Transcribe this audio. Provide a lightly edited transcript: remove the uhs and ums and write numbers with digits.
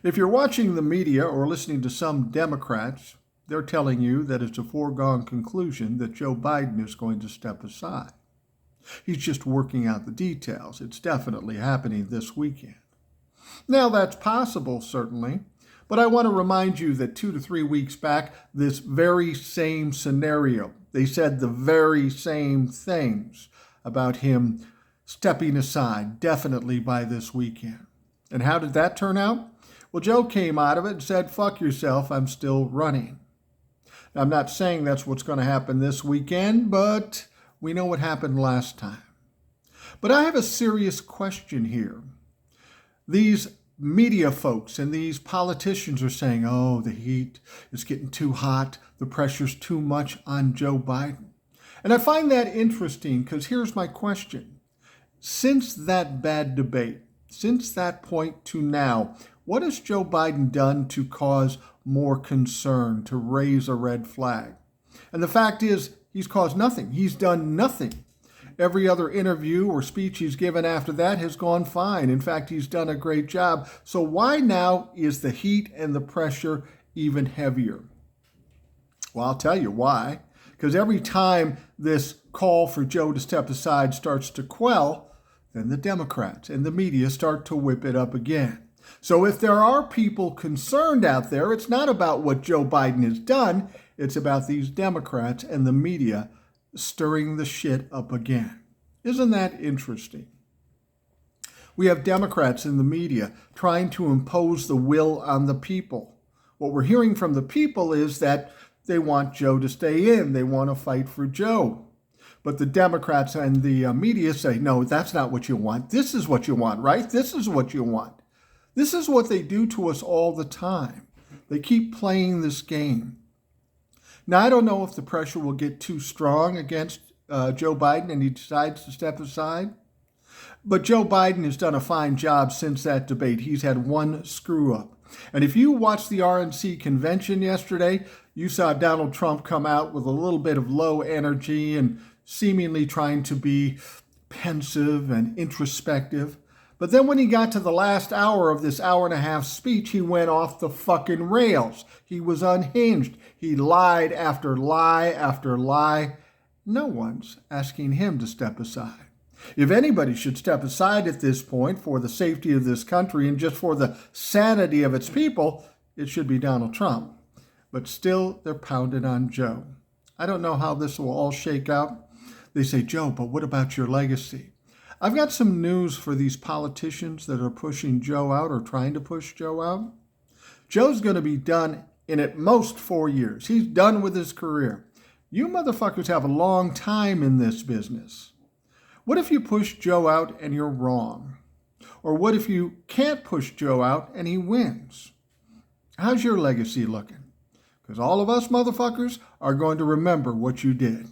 If you're watching the media or listening to some Democrats, they're telling you that it's a foregone conclusion that Joe Biden is going to step aside. He's just working out the details. It's definitely happening this weekend. Now, that's possible, certainly, but I want to remind you that 2 to 3 weeks back, this very same scenario, they said the very same things about him stepping aside, definitely by this weekend. And how did that turn out? Well, Joe came out of it and said, fuck yourself, I'm still running. Now, I'm not saying that's what's going to happen this weekend, but we know what happened last time. But I have a serious question here. These media folks and these politicians are saying, oh, the heat is getting too hot, the pressure's too much on Joe Biden. And I find that interesting because here's my question. Since that bad debate, since that point to now, what has Joe Biden done to cause more concern, to raise a red flag? And the fact is, he's caused nothing. He's done nothing. Every other interview or speech he's given after that has gone fine. In fact, he's done a great job. So why now is the heat and the pressure even heavier? Well, I'll tell you why. Because every time this call for Joe to step aside starts to quell, then the Democrats and the media start to whip it up again. So if there are people concerned out there, it's not about what Joe Biden has done. It's about these Democrats and the media stirring the shit up again. Isn't that interesting? We have Democrats in the media trying to impose the will on the people. What we're hearing from the people is that they want Joe to stay in. They want to fight for Joe. But the Democrats and the media say, no, that's not what you want. This is what you want, right? This is what you want. This is what they do to us all the time. They keep playing this game. Now, I don't know if the pressure will get too strong against Joe Biden and he decides to step aside. But Joe Biden has done a fine job since that debate. He's had one screw up. And if you watched the RNC convention yesterday, you saw Donald Trump come out with a little bit of low energy and seemingly trying to be pensive and introspective. But then when he got to the last hour of this hour-and-a-half speech, he went off the fucking rails. He was unhinged. He lied after lie after lie. No one's asking him to step aside. If anybody should step aside at this point for the safety of this country and just for the sanity of its people, it should be Donald Trump. But still, they're pounding on Joe. I don't know how this will all shake out. They say, Joe, but what about your legacy? I've got some news for these politicians that are pushing Joe out or trying to push Joe out. Joe's going to be done in at most 4 years. He's done with his career. You motherfuckers have a long time in this business. What if you push Joe out and you're wrong? Or what if you can't push Joe out and he wins? How's your legacy looking? Because all of us motherfuckers are going to remember what you did.